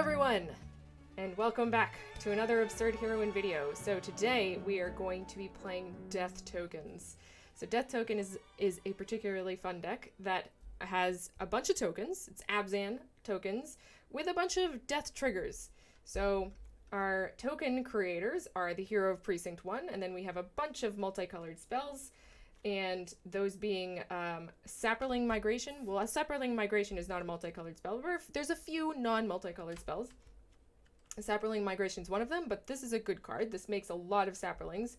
everyone, and welcome back to another absurd Heroine video. So today we are going to be playing Death Tokens. So Death Token is a particularly fun deck that has a bunch of tokens. It's Abzan tokens with a bunch of death triggers. So our token creators are the hero of Precinct 1, and then we have a bunch of multicolored spells, and those being Sapperling Migration. Well, a Sapperling Migration is not a multicolored spell. There's a few non-multicolored spells. Sapperling Migration is one of them, but this is a good card. This makes a lot of Sapperlings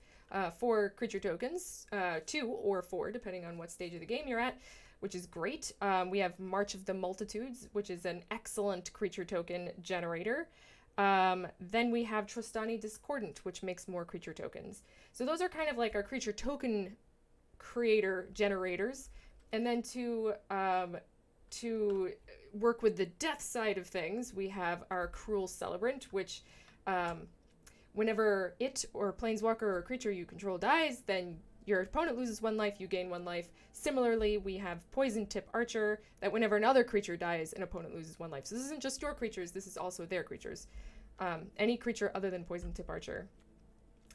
for creature tokens, 2 or 4, depending on what stage of the game you're at, which is great. We have March of the Multitudes, which is an excellent creature token generator. Then we have Trostani Discordant, which makes more creature tokens. So those are kind of like our creature token creator generators. And then to work with the death side of things, we have our Cruel Celebrant, which whenever it or planeswalker or creature you control dies, then your opponent loses 1 life, you gain 1 life. Similarly, we have Poison Tip Archer, that whenever another creature dies, an opponent loses 1 life. So this isn't just your creatures, this is also their creatures. Any creature other than Poison Tip Archer.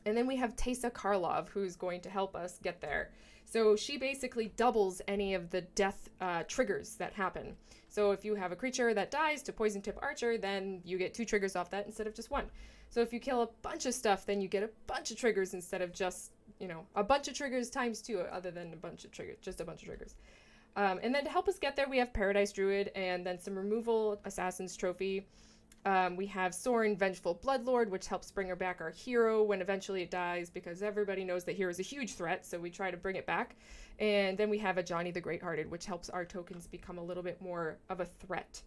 And then we have Teysa Karlov, who's going to help us get there. So she basically doubles any of the death triggers that happen. So if you have a creature that dies to Poison Tip Archer, then you get 2 triggers off that instead of just 1. So if you kill a bunch of stuff, then you get a bunch of triggers instead of just, you know, a bunch of triggers times 2 other than a bunch of triggers, just a bunch of triggers. And then to help us get there, we have Paradise Druid and then some removal, Assassin's Trophy. We have Sorin, Vengeful Bloodlord, which helps bring her back our hero when eventually it dies, because everybody knows that hero is a huge threat, so we try to bring it back. And then we have Ajani the Greathearted, which helps our tokens become a little bit more of a threat.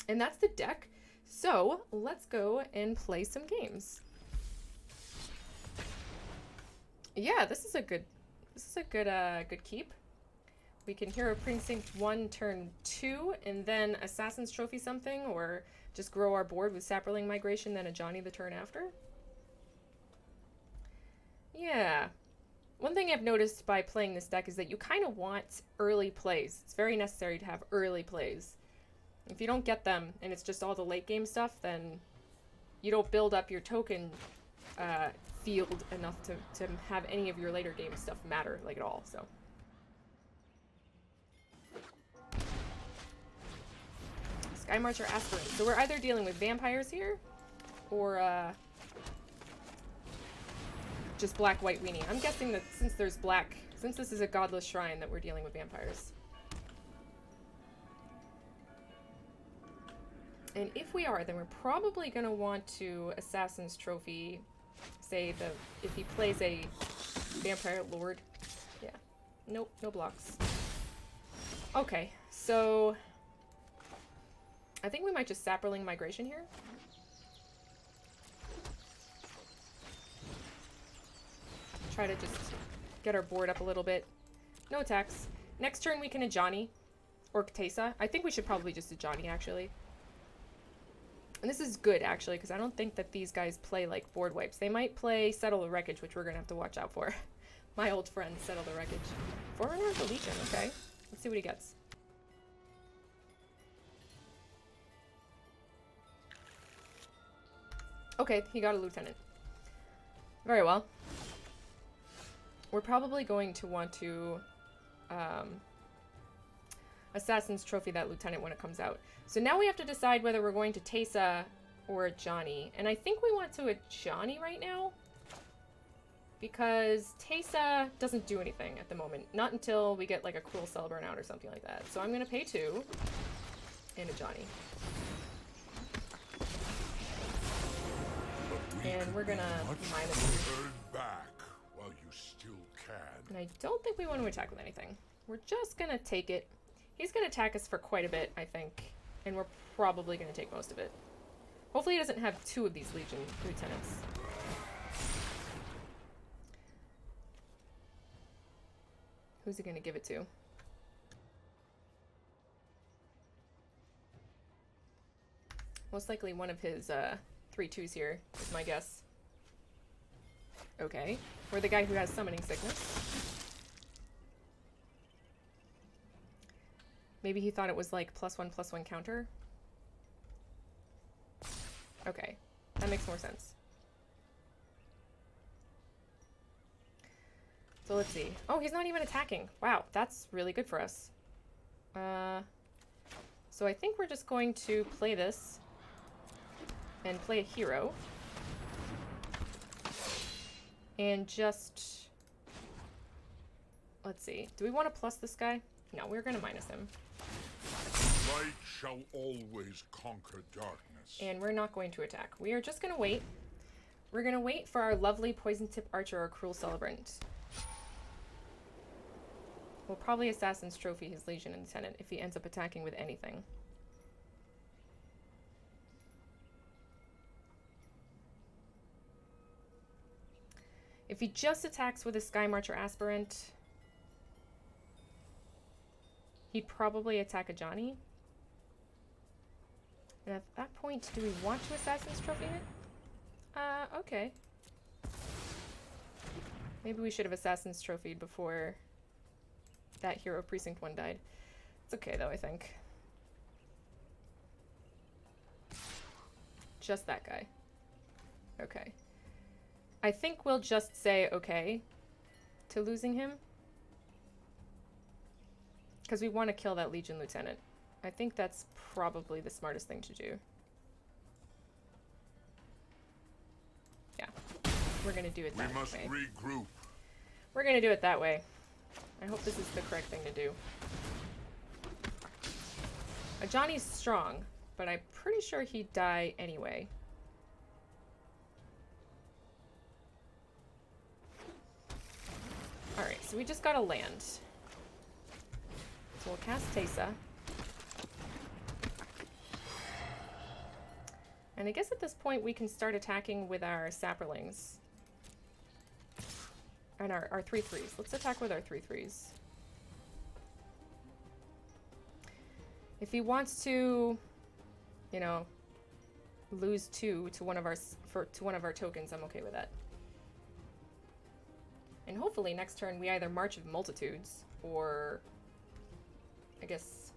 And that's the deck. So let's go and play some games. Yeah, this is a good good keep. We can Hero Precinct 1 turn 2, and then Assassin's Trophy something, or just grow our board with Sapperling Migration, then Ajani the turn after. Yeah. One thing I've noticed by playing this deck is that you kind of want early plays. It's very necessary to have early plays. If you don't get them, and it's just all the late game stuff, then you don't build up your token field enough to have any of your later game stuff matter, like at all, so. Sky Marcher Aspirant. So we're either dealing with vampires here, or just black-white weenie. I'm guessing that since this is a godless shrine, that we're dealing with vampires. And if we are, then we're probably going to want to Assassin's Trophy, say, if he plays a Vampire Lord. Yeah. Nope, no blocks. Okay, so I think we might just Sapperling Migration here. Try to just get our board up a little bit. No attacks. Next turn we can Ajani or Teysa. I think we should probably just Ajani, actually. And this is good, actually, because I don't think that these guys play, like, board wipes. They might play Settle the Wreckage, which we're going to have to watch out for. My old friend, Settle the Wreckage. Forerunner of the Legion, okay. Let's see what he gets. Okay, he got a Lieutenant. Very well. We're probably going to want to Assassin's Trophy that Lieutenant when it comes out. So now we have to decide whether we're going to Teysa or Ajani. And I think we want to Ajani right now, because Teysa doesn't do anything at the moment. Not until we get like a Cruel Celebrant out or something like that. So I'm going to pay 2 and Ajani. And we're going to -2. Back while you still can. And I don't think we want to attack with anything. We're just going to take it. He's going to attack us for quite a bit, I think. And we're probably going to take most of it. Hopefully he doesn't have 2 of these Legion Lieutenants. Who's he going to give it to? Most likely one of his 3/2s here, is my guess. Okay. Or the guy who has Summoning Sickness. Maybe he thought it was like +1/+1 counter. Okay, that makes more sense. So let's see. Oh, he's not even attacking. Wow, that's really good for us. So I think we're just going to play this and play a hero. And just... Let's see. Do we want to plus this guy? No, we're going to minus him. Light shall always conquer darkness. And we're not going to attack. We are just going to wait. We're going to wait for our lovely Poison Tip Archer or Cruel Celebrant. We'll probably Assassin's Trophy his Legion Lieutenant if he ends up attacking with anything. If he just attacks with a Sky Marcher Aspirant, he'd probably attack a Johnny. And at that point, do we want to Assassin's Trophy it? Okay. Maybe we should have Assassin's Trophied before that hero Precinct 1 died. It's okay though, I think. Just that guy. Okay. I think we'll just say okay to losing him. Because we want to kill that Legion Lieutenant. I think that's probably the smartest thing to do. Yeah. We're going to do it that way. We must regroup. We're going to do it that way. I hope this is the correct thing to do. Johnny's strong, but I'm pretty sure he'd die anyway. Alright, so we just got to land. So we'll cast Teysa. And I guess at this point we can start attacking with our Sapperlings. And our 3/3s. Let's attack with our 3/3s. If he wants to, you know, lose 2 to one of our tokens, I'm okay with that. And hopefully next turn we either March of Multitudes or I guess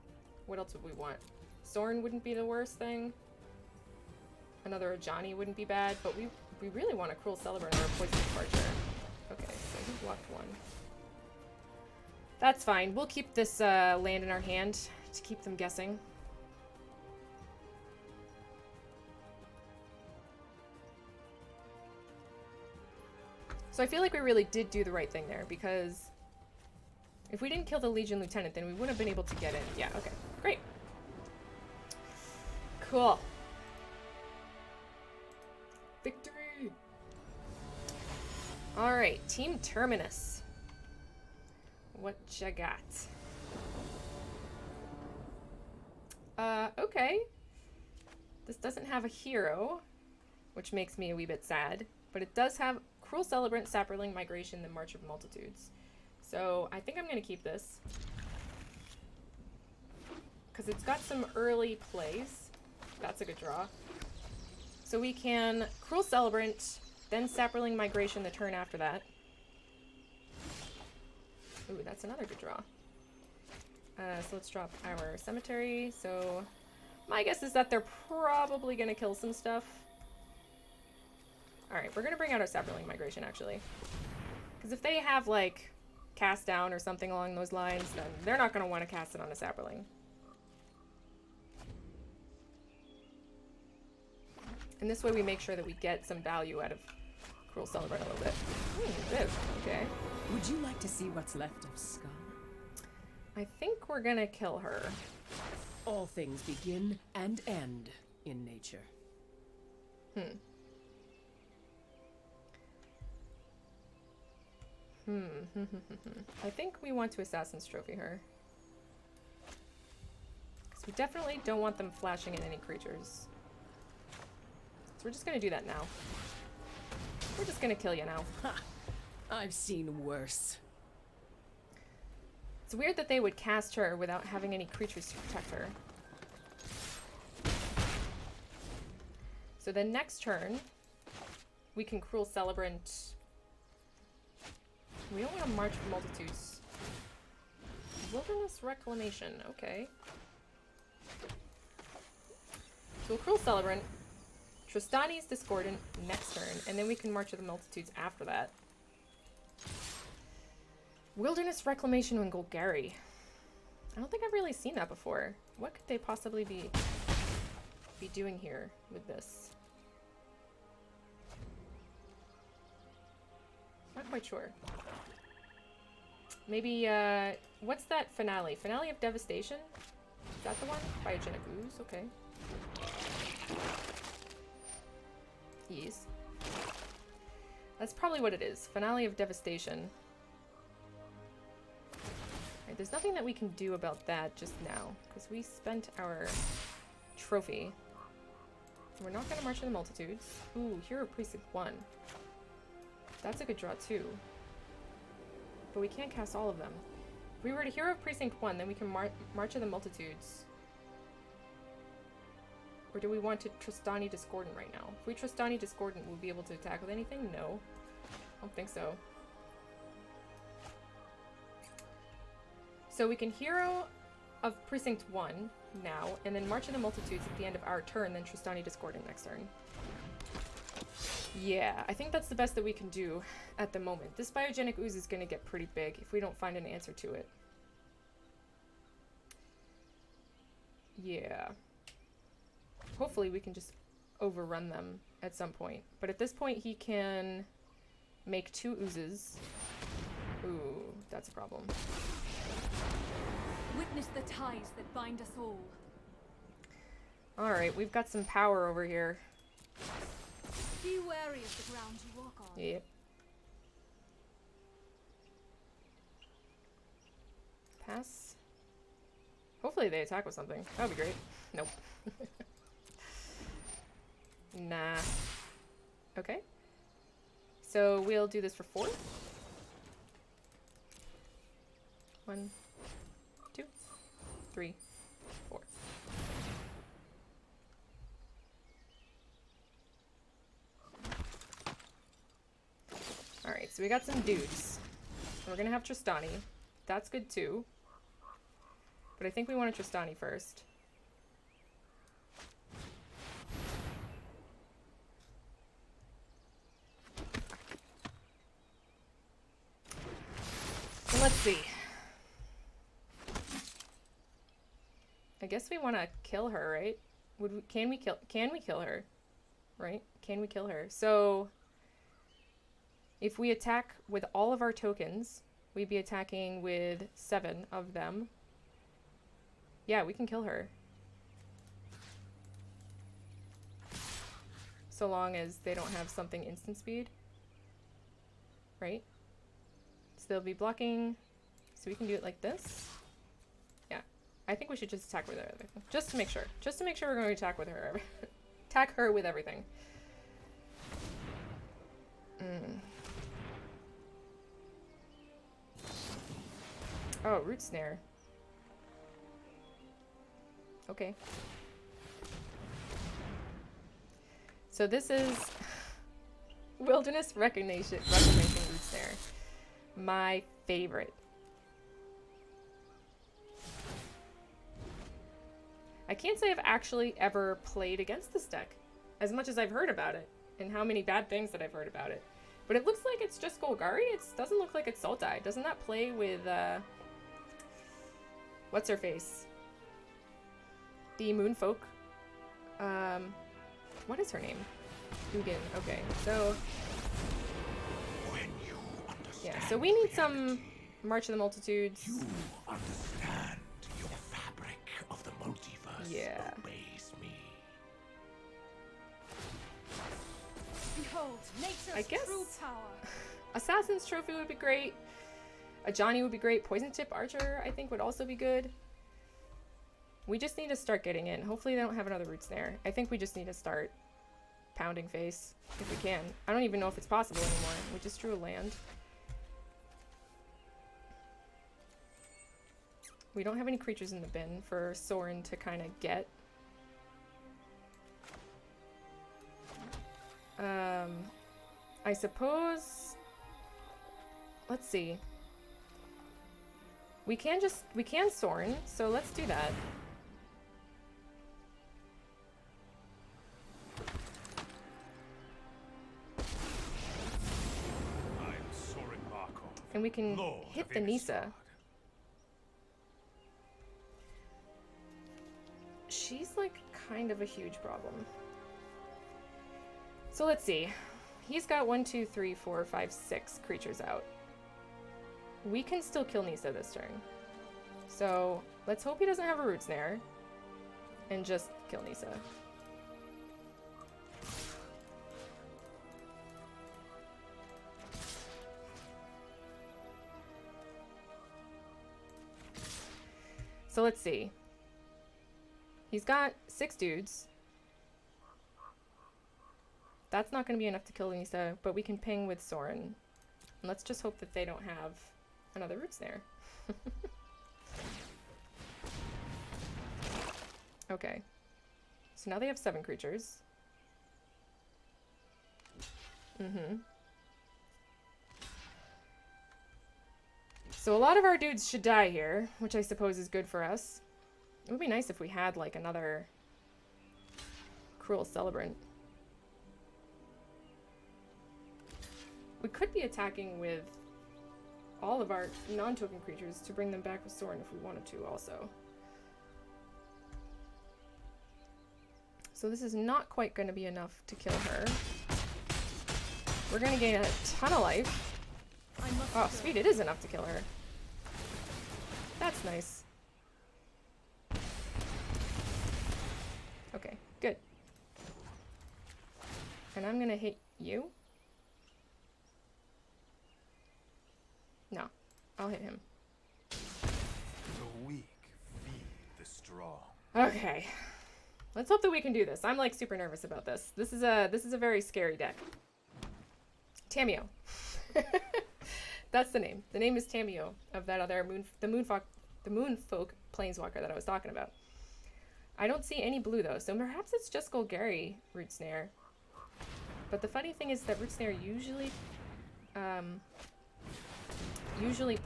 what else would we want? Sorin wouldn't be the worst thing. Another Johnny wouldn't be bad, but we really want a Cruel Celebrant or a Poison Archer. Okay, so he blocked 1. That's fine. We'll keep this land in our hand to keep them guessing. So I feel like we really did do the right thing there, because if we didn't kill the Legion Lieutenant, then we wouldn't have been able to get in. Yeah, okay. Great. Cool. Victory! Alright, Team Terminus. What ya got? Okay. This doesn't have a hero, which makes me a wee bit sad, but it does have Cruel Celebrant, Sapperling, Migration, and March of Multitudes. So I think I'm going to keep this. Because it's got some early plays. That's a good draw. So we can Cruel Celebrant, then Sapperling Migration the turn after that. Ooh, that's another good draw. So let's drop our Cemetery. So my guess is that they're probably going to kill some stuff. Alright, we're going to bring out our Sapperling Migration, actually. Because if they have, like, Cast Down or something along those lines, then they're not going to want to cast it on a Sapperling. And this way we make sure that we get some value out of Cruel Celebrant a little bit. Viv, okay. Would you like to see what's left of Skull? I think we're going to kill her. All things begin and end in nature. I think we want to Assassin's Trophy her. Because we definitely don't want them flashing in any creatures. So we're just going to do that now. We're just going to kill you now. Ha! I've seen worse. It's weird that they would cast her without having any creatures to protect her. So then next turn, we can Cruel Celebrant. We don't want to March of Multitudes. Wilderness Reclamation, okay. So we'll Cruel Celebrant, Tristani's Discordant next turn, and then we can March of the Multitudes after that. Wilderness Reclamation and Golgari. I don't think I've really seen that before. What could they possibly be doing here with this? Not quite sure. Maybe, what's that finale? Finale of Devastation? Is that the one? Biogenic Ooze, okay. Yes. That's probably what it is. Finale of Devastation. Right, there's nothing that we can do about that just now, because we spent our trophy. We're not going to March of the Multitudes. Ooh, Hero Precinct 1. That's a good draw too. But we can't cast all of them. If we were to Hero Precinct 1, then we can March of the Multitudes. Or do we want to Tristani Discordant right now? If we Tristani Discordant, we'll be able to attack with anything? No. I don't think so. So we can Hero of Precinct 1 now, and then March of the Multitudes at the end of our turn, then Tristani Discordant next turn. Yeah, I think that's the best that we can do at the moment. This Biogenic Ooze is going to get pretty big if we don't find an answer to it. Yeah. Hopefully we can just overrun them at some point. But at this point he can make 2 oozes. Ooh, that's a problem. Witness the ties that bind us all. Alright, we've got some power over here. Be wary of the ground you walk on. Yep. Pass. Hopefully they attack with something. That would be great. Nope. Nah. Okay. So we'll do this for 4. 1, 2, 3, 4. Alright, so we got some dudes. We're gonna have Tristani. That's good too. But I think we want a Tristani first. So let's see. I guess we want to kill her, right? Can we kill her? Right? Can we kill her? So if we attack with all of our tokens, we'd be attacking with 7 of them. Yeah, we can kill her. So long as they don't have something instant speed. Right? So they'll be blocking. So we can do it like this. Yeah. I think we should just attack with everything. Just to make sure. Just to make sure we're going to attack with her. Attack her with everything. Oh, Root Snare. Okay. So this is Wilderness Reclamation Root Snare. My favorite. I can't say I've actually ever played against this deck, as much as I've heard about it, and how many bad things that I've heard about it. But it looks like it's just Golgari. It doesn't look like it's Sultai. Doesn't that play with, what's her face? The Moonfolk. What is her name? Ugin. Okay, so... yeah, so we need some March of the Multitudes. You understand your fabric of the multiverse obeys me. Behold, nature's I guess true power. Assassin's Trophy would be great. A Johnny would be great. Poison Tip Archer, I think, would also be good. We just need to start getting in. Hopefully they don't have another Root Snare. I think we just need to start pounding face, if we can. I don't even know if it's possible anymore. We just drew a land. We don't have any creatures in the bin for Soren to kind of get. I suppose... let's see. We can Soren, so let's do that. And we can Lord hit of the Nisa. Innistrad. She's like kind of a huge problem. So let's see. He's got 1, 2, 3, 4, 5, 6 creatures out. We can still kill Nisa this turn. So let's hope he doesn't have a root snare. And just kill Nisa. So let's see. He's got 6 dudes. That's not going to be enough to kill Nisa, but we can ping with Sorin. And let's just hope that they don't have another root snare. Okay. So now they have 7 creatures. So a lot of our dudes should die here, which I suppose is good for us. It would be nice if we had, like, another Cruel Celebrant. We could be attacking with all of our non-token creatures to bring them back with Sorin if we wanted to also. So this is not quite going to be enough to kill her. We're going to gain a ton of life. Oh, sweet, it is enough to kill her. That's nice. Okay, good. And I'm going to hit you. No, I'll hit him. The weak feed the strong. Okay. Let's hope that we can do this. I'm like super nervous about this. This is a very scary deck. Tamio. That's the name. The name is Tamio of that other Moonfolk Planeswalker that I was talking about. I don't see any blue though, so perhaps it's just Golgari Root Snare. But the funny thing is that Root Snare usually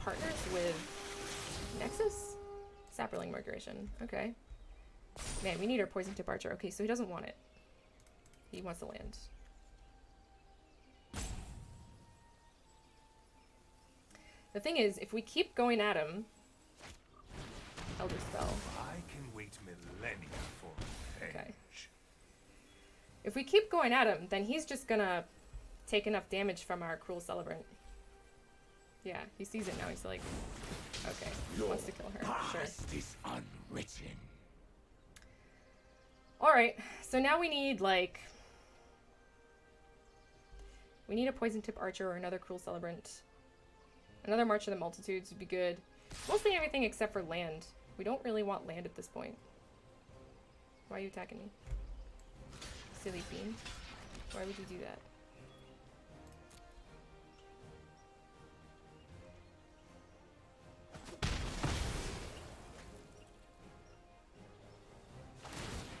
partners with Nexus? Sapperling Migration. Okay. Man, we need our Poison Tip Archer. Okay, so he doesn't want it. He wants to land. The thing is, if we keep going at him... Elder Spell. I can wait millennia for revenge. Okay. If we keep going at him, then he's just gonna take enough damage from our Cruel Celebrant. Yeah, he sees it now. He's like, okay, he wants to kill her. Sure. Past is unwritten. Alright, so now we need, like... We need a Poison Tip Archer or another Cruel Celebrant. Another March of the Multitudes would be good. Mostly everything except for land. We don't really want land at this point. Why are you attacking me? Silly fiend. Why would you do that?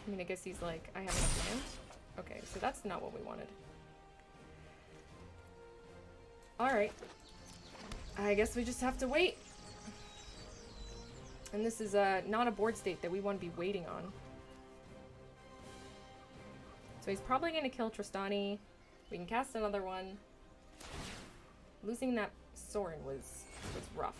I mean, I guess he's like, I have enough land? Okay, so that's not what we wanted. Alright. I guess we just have to wait. And this is not a board state that we want to be waiting on. So he's probably going to kill Tristani. We can cast another one. Losing that Sorin was rough.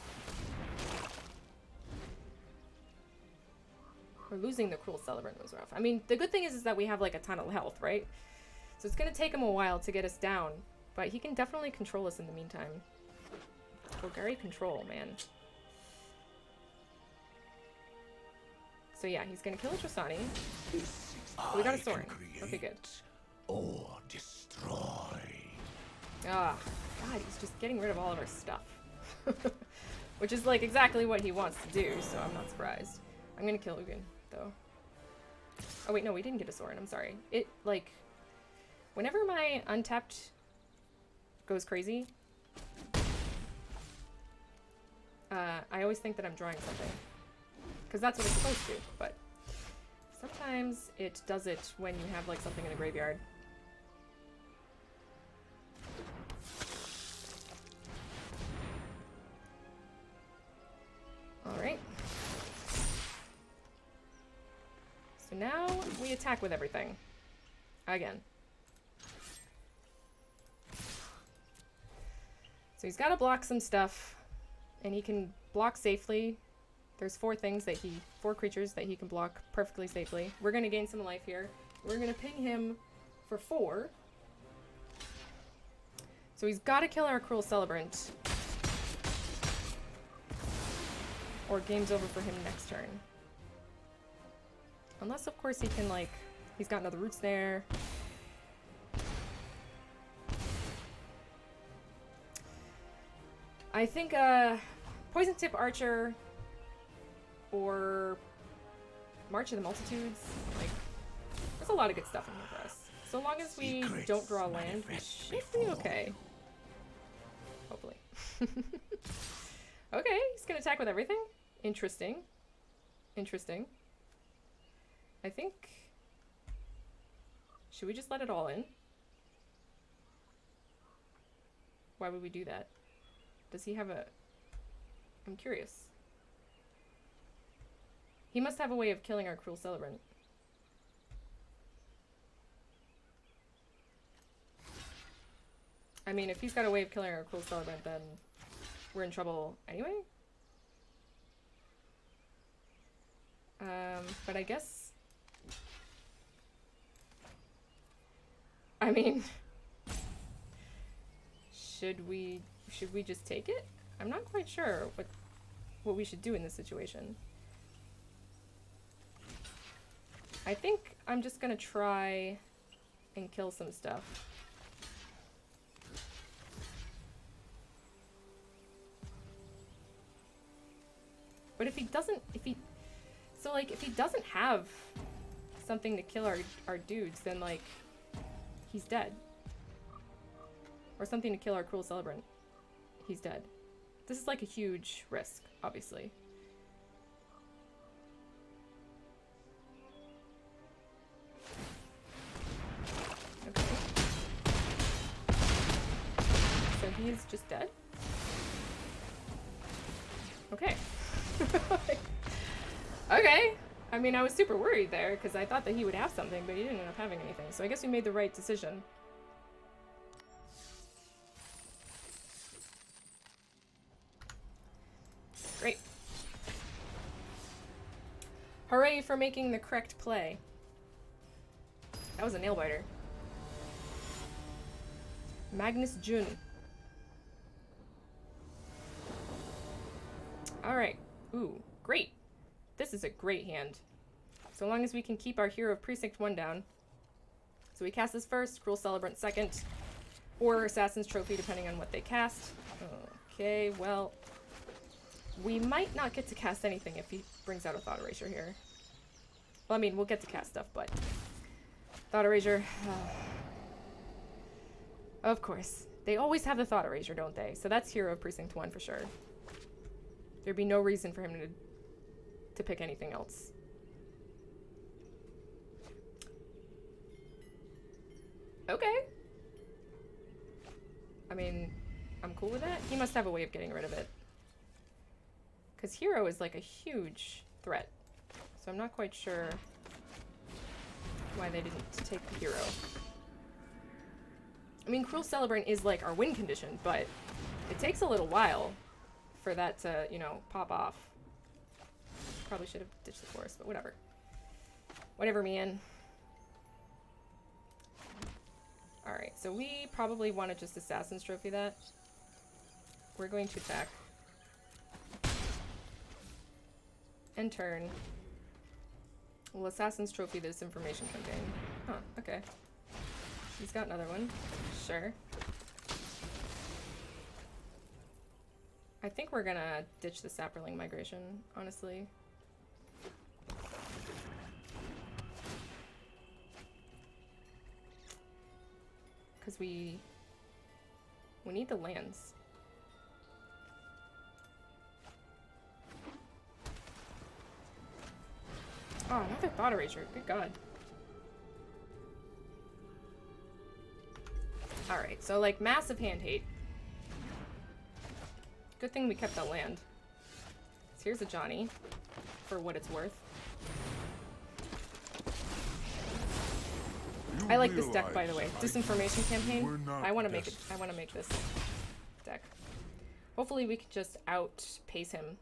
Or losing the Cruel Celebrant was rough. I mean, the good thing is that we have like a ton of health, right? So it's going to take him a while to get us down. But he can definitely control us in the meantime. Golgari control, man. So yeah, he's going to kill a Tristani. We got a Sorin. Okay, good. Or destroy. Ah, God, he's just getting rid of all of our stuff. Which is like exactly what he wants to do, so I'm not surprised. I'm gonna kill Ugin, though. Oh wait, no, we didn't get a Sorin, I'm sorry. It, like, whenever my untapped goes crazy, I always think that I'm drawing something. Because that's what it's supposed to, but sometimes it does it when you have, like, something in a graveyard. Alright. So now we attack with everything. Again. So he's got to block some stuff, and he can block safely. There's four creatures that he can block perfectly safely. We're going to gain some life here. We're going to ping him for 4. So he's got to kill our Cruel Celebrant, or game's over for him next turn. Unless, of course, he can, like, he's got another Roots there. I think, Poison Tip Archer or March of the Multitudes. Like, there's a lot of good stuff in here for us. So long as we don't draw land, we should be okay. Hopefully. Okay, he's gonna attack with everything. Interesting. Interesting. I think... Should we just let it all in? Why would we do that? Does he have a... I'm curious. He must have a way of killing our Cruel Celebrant. I mean, if he's got a way of killing our Cruel Celebrant, then we're in trouble anyway? But I guess... I mean... Should we just take it? I'm not quite sure what we should do in this situation. I think I'm just gonna try and kill some stuff. But if he doesn't have something to kill our dudes, then, like, he's dead. Or something to kill our Cruel Celebrant, he's dead. This is, like, a huge risk, obviously. Okay. So he's just dead? Okay. Okay. I mean, I was super worried there, because I thought that he would have something, but he didn't end up having anything. So I guess we made the right decision. Great. Hooray for making the correct play. That was a nail biter. Magnus Jun. Alright. Ooh, great. This is a great hand. So long as we can keep our Hero of Precinct 1 down. So we cast this first, Cruel Celebrant second, or Assassin's Trophy depending on what they cast. Okay, well... We might not get to cast anything if he brings out a Thought Erasure here. Well, I mean, we'll get to cast stuff, but... Thought Erasure... Of course. They always have the Thought Erasure, don't they? So that's Hero of Precinct 1 for sure. There'd be no reason for him to pick anything else. Okay. I mean, I'm cool with that. He must have a way of getting rid of it. Because Hero is like a huge threat. So I'm not quite sure why they didn't take the Hero. I mean, Cruel Celebrant is like our win condition, but it takes a little while for that to, you know, pop off. Probably should have ditched the forest, but whatever. Whatever, man. Alright, so we probably want to just Assassin's Trophy that. We're going to attack. End turn. We'll Assassin's Trophy this information campaign. Huh, okay. He's got another one. Sure. I think we're gonna ditch the Sapperling migration, honestly. Because we need the lands. Oh, another Thought Erasure. Good God. Alright, so like massive hand hate. Good thing we kept that land. So here's a Johnny, for what it's worth. I like this deck, by the way. Disinformation campaign. I want to make it. I want to make this deck. Hopefully we can just outpace him.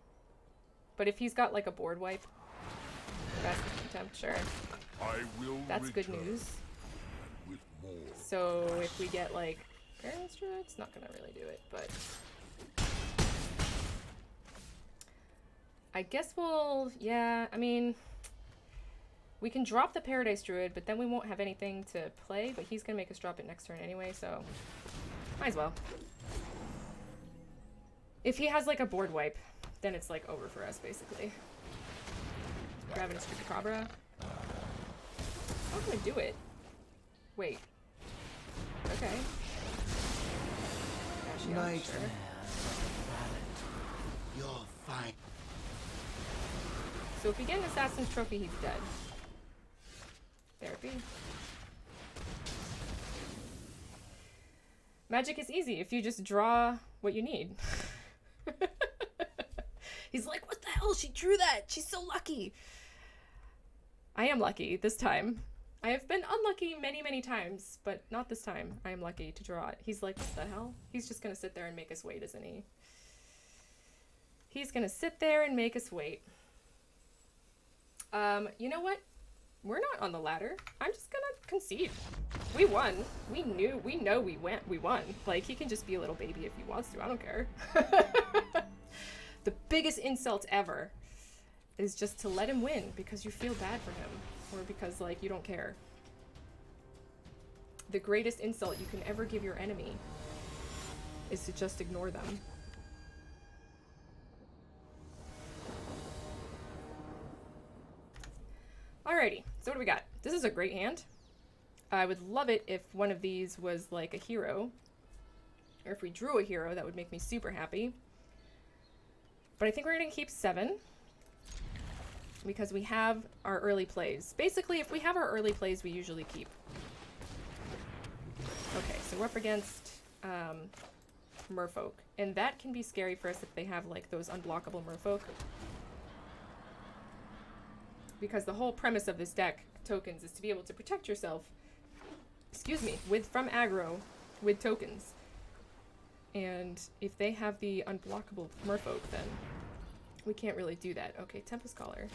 But if he's got like a board wipe, best attempt, sure. I will That's good return news. with more. So if we get like Paradise Druid, it's not gonna really do it, but I guess we'll, yeah, I mean, we can drop the Paradise Druid, but then we won't have anything to play, but he's gonna make us drop it next turn anyway, so might as well. If he has like a board wipe, then it's like over for us basically. Grabbing a Stupid Cabra. How can I do it? Wait. Okay. Actually, I'm Nightmare. sure. You're fine. So if we get an Assassin's Trophy, he's dead. Therapy. Magic is easy if you just draw what you need. He's like, what the hell? She drew that. She's so lucky. I am lucky this time. I have been unlucky many, many times, but not this time. I am lucky to draw it. He's like, what the hell? He's just gonna sit there and make us wait, isn't he? He's gonna sit there and make us wait. You know what? We're not on the ladder. I'm just gonna concede. We won. We know we won. Like, he can just be a little baby if he wants to. I don't care. The biggest insult ever is just to let him win because you feel bad for him or because, like, you don't care. The greatest insult you can ever give your enemy is to just ignore them. Alrighty, so what do we got? This is a great hand. I would love it if one of these was like a hero. Or if we drew a hero, that would make me super happy. But I think we're going to keep 7. Because we have our early plays. Basically, if we have our early plays, we usually keep. Okay, so we're up against Merfolk. And that can be scary for us if they have like those unblockable Merfolk. Because the whole premise of this deck, tokens, is to be able to protect yourself, excuse me, from aggro with tokens. And if they have the unblockable Merfolk, then we can't really do that. Okay, Tempest Caller.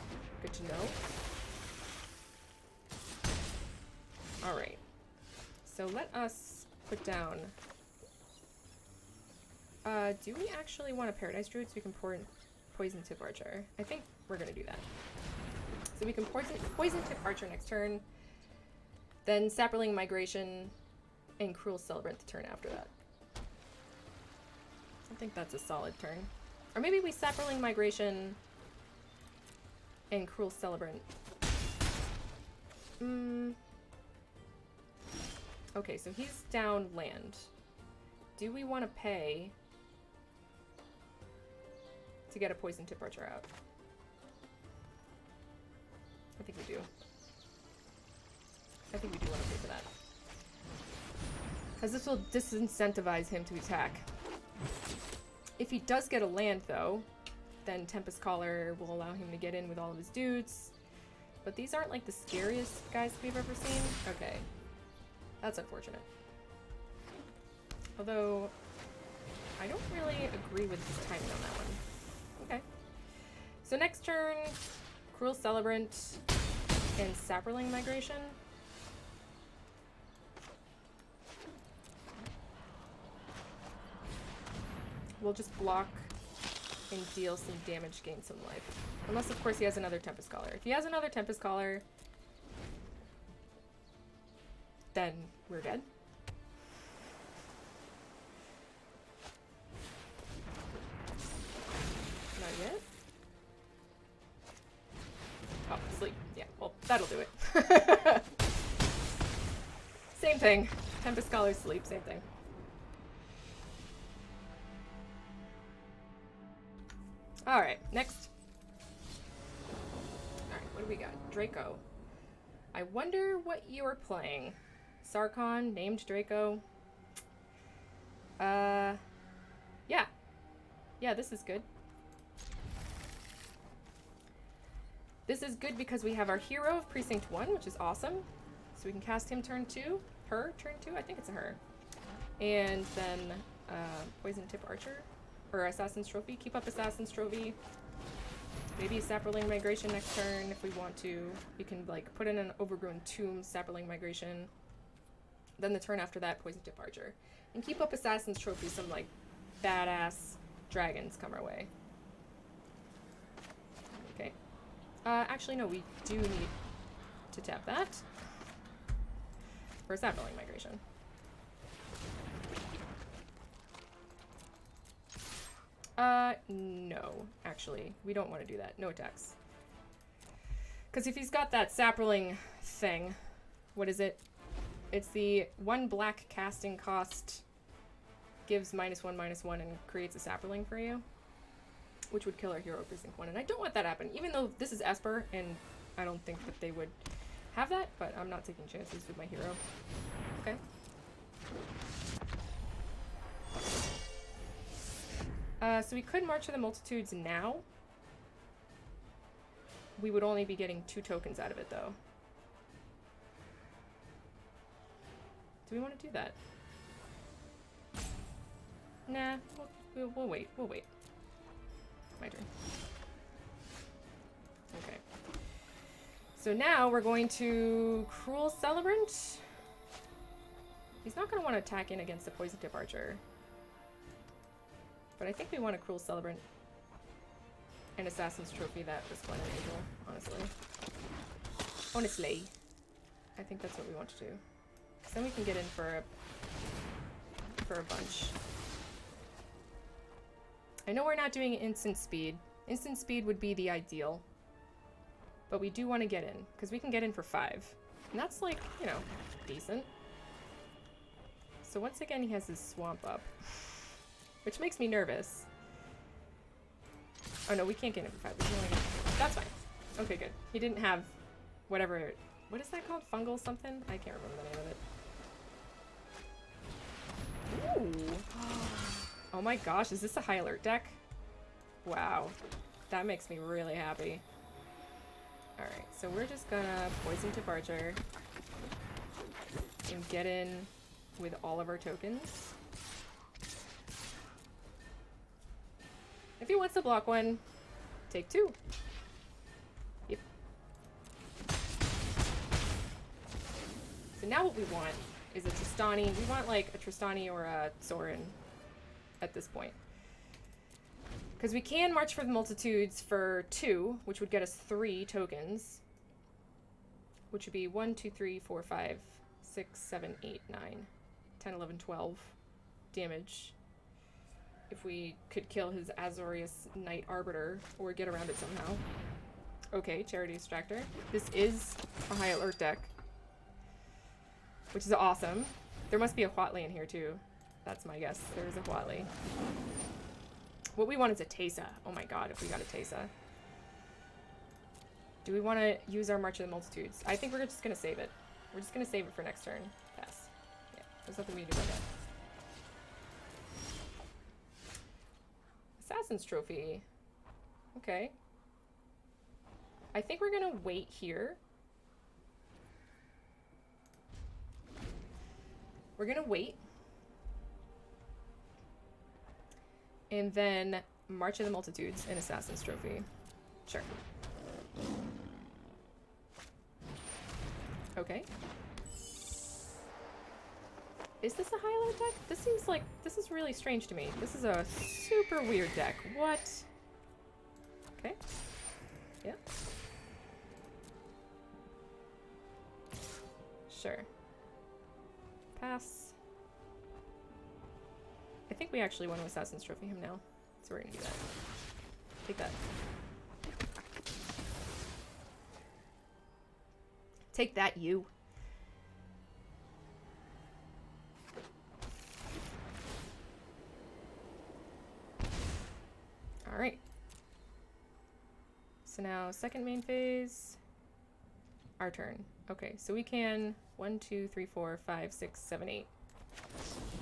Good to know. Alright. So let us put down... do we actually want a Paradise Druid so we can Poison Tip Archer? I think we're gonna do that. So we can Poison Tip Archer next turn, then Sapperling Migration, and Cruel Celebrant the turn after that. I think that's a solid turn. Or maybe we Sapperling Migration and Cruel Celebrant. Okay, so he's down land. Do we want to pay to get a Poison Tip Archer out? I think we do. I think we do want to pay for that. Because this will disincentivize him to attack. If he does get a land, though, then Tempest Caller will allow him to get in with all of his dudes. But these aren't, like, the scariest guys we've ever seen. Okay. That's unfortunate. Although, I don't really agree with his timing on that one. Okay. So next turn, Cruel Celebrant and Sapperling Migration. We'll just block and deal some damage, gain some life. Unless, of course, he has another Tempest Caller. If he has another Tempest Caller, then we're dead. Not yet. Oh, sleep. Yeah, well, that'll do it. Same thing. Tempest Caller, sleep, same thing. Alright, next. Alright, what do we got? Draco. I wonder what you're playing. Sarkhan, named Draco. Yeah. Yeah, this is good. This is good because we have our hero of Precinct 1, which is awesome. So we can cast him turn 2. Her turn 2? I think it's a her. And then Poison Tip Archer. or Assassin's Trophy. Keep up Assassin's Trophy. Maybe Saproling Migration next turn if we want to. You can like put in an Overgrown Tomb, Saproling Migration. Then the turn after that, Poison Tip Archer. And keep up Assassin's Trophy, some like badass dragons come our way. Okay. Actually no, we do need to tap that for Saproling Migration. No, actually. We don't want to do that. No attacks. Because if he's got that Saproling thing, what is it? It's the 1 black casting cost, gives -1/-1 and creates a Saproling for you, which would kill our hero precinct 1. And I don't want that to happen, even though this is Esper, and I don't think that they would have that, but I'm not taking chances with my hero. Okay. So we could March of the Multitudes now. We would only be getting 2 tokens out of it, though. Do we want to do that? Nah, we'll wait. We'll wait. My turn. Okay. So now we're going to Cruel Celebrant. He's not going to want to attack in against the Poison Tip Archer. But I think we want a Cruel Celebrant and Assassin's Trophy that was Splendid Angel, honestly. Honestly. I think that's what we want to do. Because then we can get in for a bunch. I know we're not doing instant speed. Instant speed would be the ideal. But we do want to get in, because we can get in for 5. And that's like, you know, decent. So once again, he has his Swamp up. Which makes me nervous. Oh no, we can't get in for 5. We can only get in for 4. That's fine. Okay, good. He didn't have whatever... What is that called? Fungal something? I can't remember the name of it. Ooh. Oh my gosh, is this a high alert deck? Wow. That makes me really happy. Alright, so we're just gonna Poison Tip Archer and get in with all of our tokens. If he wants to block 1, take 2. Yep. So now what we want is a Tristani. We want like a Tristani or a Sorin at this point. Because we can March for the Multitudes for 2, which would get us 3 tokens. Which would be 1, 2, 3, 4, 5, 6, 7, 8, 9, 10, 11, 12 damage. If we could kill his Azorius Knight Arbiter or get around it somehow. Okay, Charity Extractor. This is a high alert deck. Which is awesome. There must be a Huatli in here too. That's my guess. There is a Huatli. What we want is a Teysa. Oh my god, if we got a Teysa. Do we want to use our March of the Multitudes? I think we're just going to save it. We're just going to save it for next turn. Pass. Yeah, there's nothing we can do about that. Assassin's Trophy. Okay. I think we're gonna wait here. We're gonna wait. And then March of the Multitudes and Assassin's Trophy. Sure. Okay. Is this a high alert deck? This seems like, this is really strange to me. This is a super weird deck. What? Okay. Yeah. Sure. Pass. I think we actually want to Assassin's Trophy him now. So we're gonna do that. Take that. Take that, you. Alright. So now, second main phase. Our turn. Okay, so we can 1, 2, 3, 4, 5, 6, 7, 8.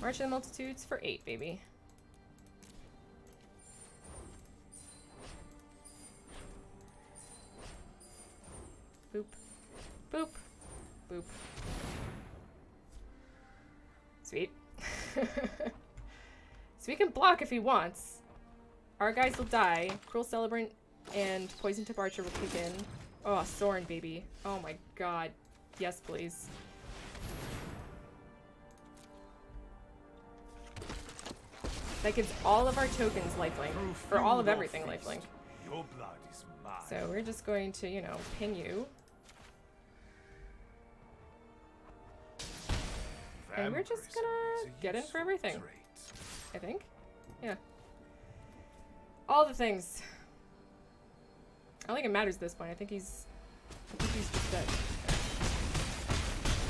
March of the Multitudes for 8, baby. Boop. Boop. Boop. Sweet. So we can block if he wants. our guys will die. Cruel Celebrant and Poison Tip Archer will kick in. Oh, Soren, baby. Oh my god. Yes, please. That gives all of our tokens lifelink. Or all of everything lifelink. Your blood is mine. So we're just going to, you know, ping you. And we're just gonna get in for everything. I think. Yeah. All the things. I don't think it matters at this point. I think he's just dead.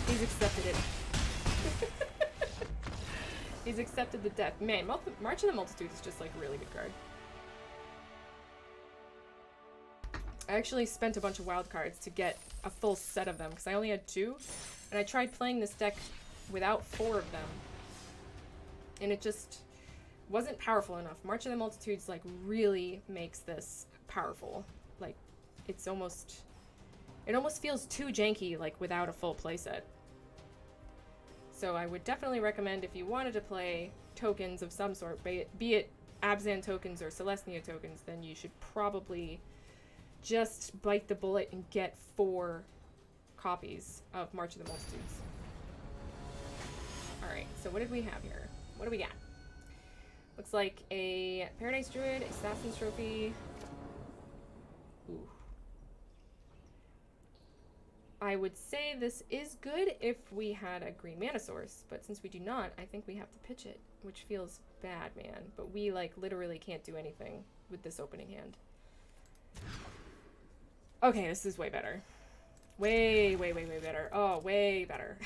He's accepted it. He's accepted the death. Man, March of the Multitude is just like a really good card. I actually spent a bunch of wild cards to get a full set of them because I only had 2, and I tried playing this deck without 4 of them, and it just wasn't powerful enough. March of the Multitudes like really makes this powerful. Like it almost feels too janky like without a full playset. So I would definitely recommend, if you wanted to play tokens of some sort, be it Abzan tokens or Celestia tokens, then you should probably just bite the bullet and get 4 copies of March of the Multitudes. Alright, so what did we have here? What do we got? Looks like a Paradise Druid, Assassin's Trophy. Ooh. I would say this is good if we had a green mana source, but since we do not, I think we have to pitch it, which feels bad, man. But we, like, literally can't do anything with this opening hand. Okay, this is way better. Way, way, way, way better. Oh, way better.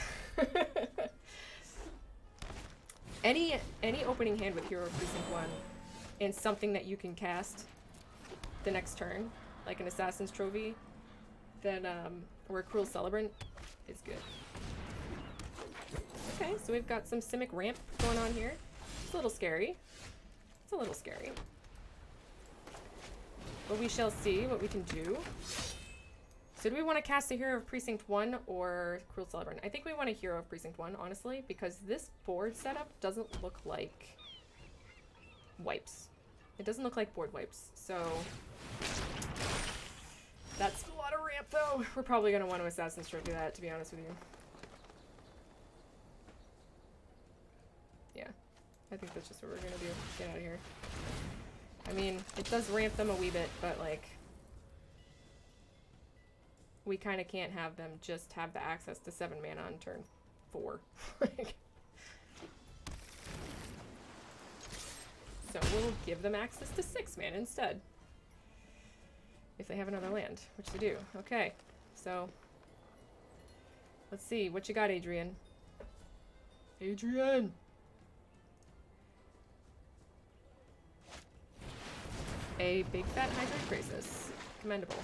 Any opening hand with Hero Precinct 1 and something that you can cast the next turn, like an Assassin's Trophy, then, or a Cruel Celebrant, is good. Okay, so we've got some Simic Ramp going on here. It's a little scary. It's a little scary. But we shall see what we can do. So do we want to cast a Hero of Precinct 1 or Cruel Celebrant? I think we want a Hero of Precinct 1, honestly, because this board setup doesn't look like wipes. It doesn't look like board wipes, so that's a lot of ramp, though. We're probably going to want to Assassin's Trophy that, to be honest with you. Yeah, I think that's just what we're going to do. Get out of here. I mean, it does ramp them a wee bit, but, like, we kind of can't have them just have the access to 7 mana on turn 4. So we'll give them access to 6 mana instead. If they have another land, which they do. Okay, so let's see. What you got, Adrian? Adrian! A big fat Hydroid Crisis. Commendable.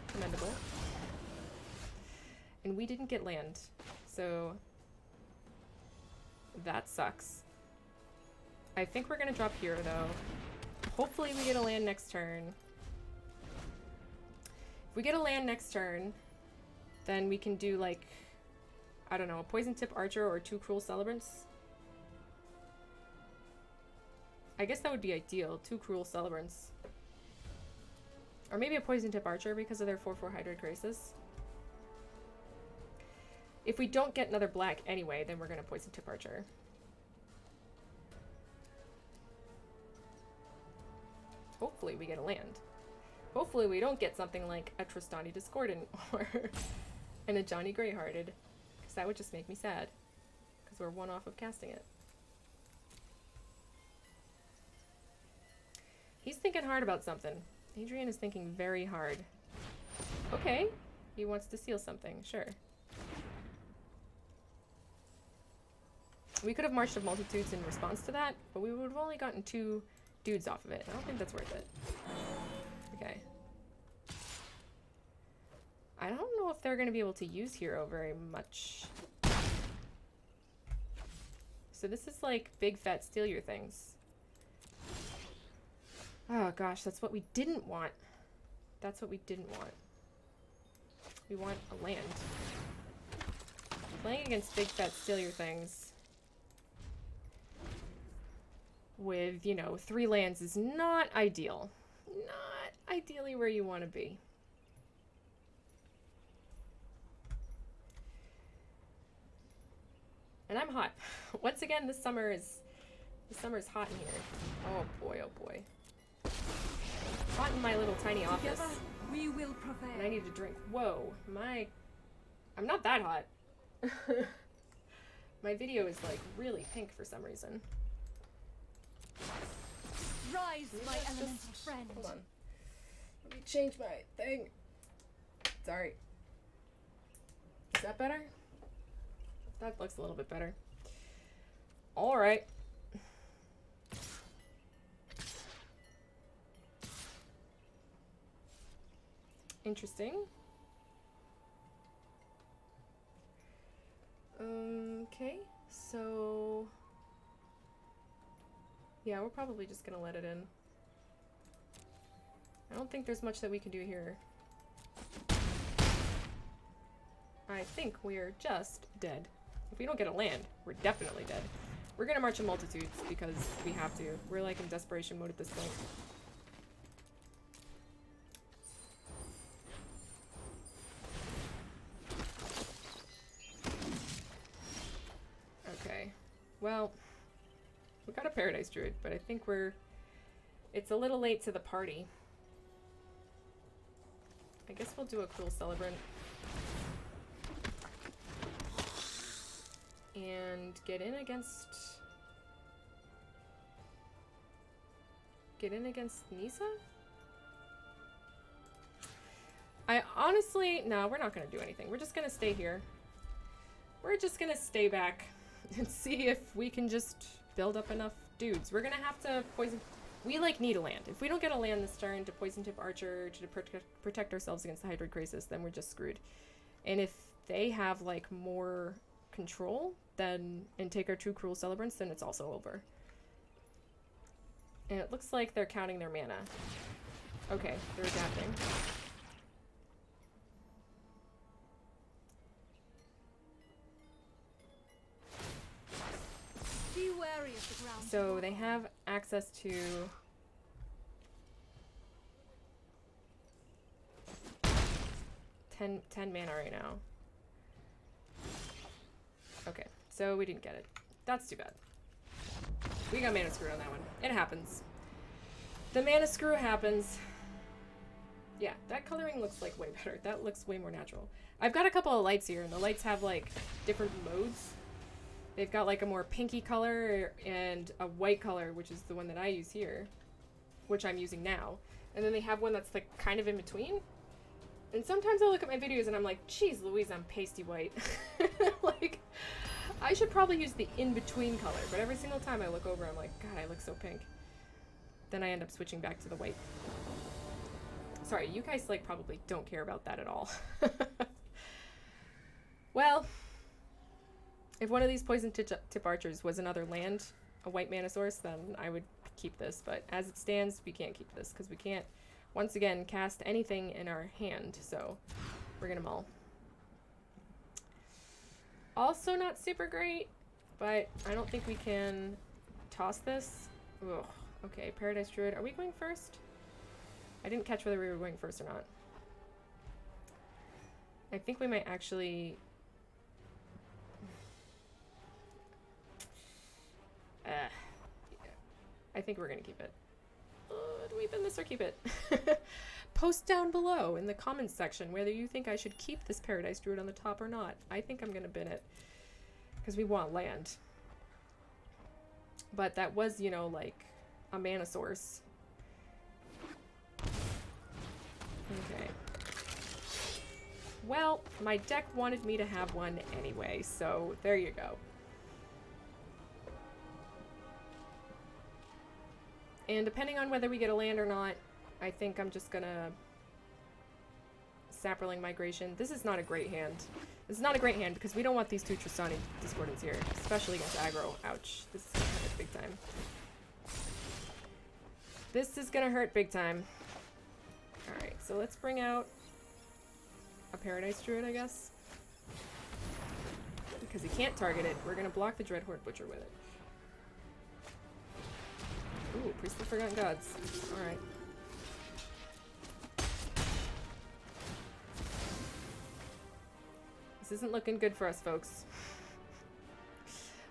Commendable. And we didn't get land, so that sucks. I think we're gonna drop here, though. Hopefully we get a land next turn. If we get a land next turn, then we can do, like, I don't know, a Poison Tip Archer or 2 Cruel Celebrants. I guess that would be ideal, 2 Cruel Celebrants. Or maybe a Poison Tip Archer because of their 4/4 Hydroid Crisis. If we don't get another black anyway, then we're going to Poison Tip Archer. Hopefully we get a land. Hopefully we don't get something like a Tristani Discordant or an Ajani Greyhearted, because that would just make me sad, because we're 1 off of casting it. He's thinking hard about something. Adrian is thinking very hard. Okay, he wants to seal something, sure. We could have Marched of Multitudes in response to that, but we would have only gotten 2 dudes off of it. I don't think that's worth it. Okay. I don't know if they're going to be able to use Hero very much. So this is like big fat steal your things. Oh gosh, that's what we didn't want. That's what we didn't want. We want a land. Playing against big fat steal your things with, you know, 3 lands is not ideal. Not ideally where you want to be. And I'm hot. Once again, this summer is hot in here. Oh boy, oh boy. Hot in my little tiny office. Together, we will prevail. And I need to drink. Whoa, I'm not that hot. My video is like really pink for some reason. Rise, my elemental friend. Hold on. Let me change my thing. Sorry. Is that better? That looks a little bit better. Alright. Interesting. Okay, so... yeah, we're probably just gonna let it in. I don't think there's much that we can do here. I think we're just dead. If we don't get a land, we're definitely dead. We're gonna march in multitudes because we have to. We're like in desperation mode at this point. Okay, well, we got a Paradise Druid, but I think it's a little late to the party. I guess we'll do a Cruel Celebrant. And get in against Nisa? I honestly, no, we're not gonna do anything. We're just gonna stay here. We're just gonna stay back and see if we can just build up enough dudes. We're gonna have to poison. We like need a land. If we don't get a land this turn to Poison Tip Archer to protect ourselves against the Hydroid Crisis, then we're just screwed. And if they have like more control then and take our 2 Cruel Celebrants, then it's also over. And it looks like they're counting their mana. Okay, they're adapting. Be wary of the ground. So they have access to 10 mana right now. Okay, so we didn't get it. That's too bad. We got mana screw on that one. It happens. The mana screw happens. Yeah, that coloring looks like way better. That looks way more natural. I've got a couple of lights here, and the lights have like different modes. They've got like a more pinky color and a white color, which is the one that I use here, which I'm using now. And then they have one that's like kind of in between. And sometimes I look at my videos and I'm like, geez Louise, I'm pasty white. Like, I should probably use the in-between color, but every single time I look over, I'm like, God, I look so pink. Then I end up switching back to the white. Sorry, you guys like probably don't care about that at all. Well, if one of these Poison Tip Archers was another land, a white mana source, then I would keep this. But as it stands, we can't keep this because we can't, once again, cast anything in our hand. So we're gonna mull. Also not super great, but I don't think we can toss this. Ugh. Okay, Paradise Druid. Are we going first? I didn't catch whether we were going first or not. I think we might actually... I think we're gonna keep it. Do we bin this or keep it? Post down below in the comments section whether you think I should keep this Paradise Druid on the top or not. I think I'm gonna bin it because we want land. But that was, you know, like a mana source. Okay. Well, my deck wanted me to have one anyway, so there you go. And depending on whether we get a land or not, I think I'm just gonna Sapperling Migration. This is not a great hand. This is not a great hand because we don't want these 2 Tristani Discordants here, especially against aggro. Ouch. This is gonna hurt big time. This is gonna hurt big time. Alright, so let's bring out a Paradise Druid, I guess. Because he can't target it, we're gonna block the Dreadhorde Butcher with it. Ooh, Priest of the Forgotten Gods. Alright. This isn't looking good for us, folks.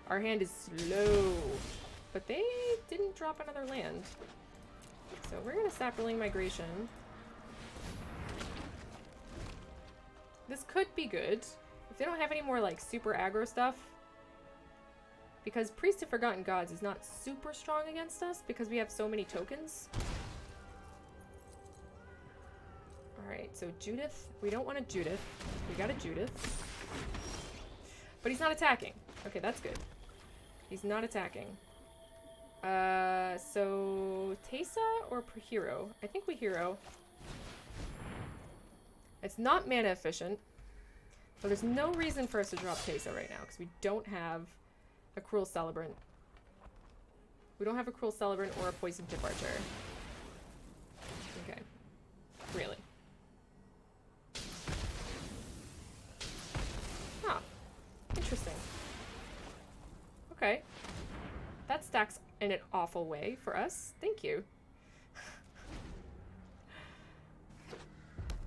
Our hand is slow. But they didn't drop another land. So we're gonna Saproling Migration. This could be good. If they don't have any more, like, super aggro stuff. Because Priest of Forgotten Gods is not super strong against us because we have so many tokens. Alright, so Judith. We don't want a Judith. We got a Judith. But he's not attacking. Okay, that's good. He's not attacking. So Teysa or Hero? I think we Hero. It's not mana efficient. But there's no reason for us to drop Teysa right now because we don't have a Cruel Celebrant. We don't have a Cruel Celebrant or a Poison Tip Archer. Okay. Really? Huh. Interesting. Okay. That stacks in an awful way for us. Thank you.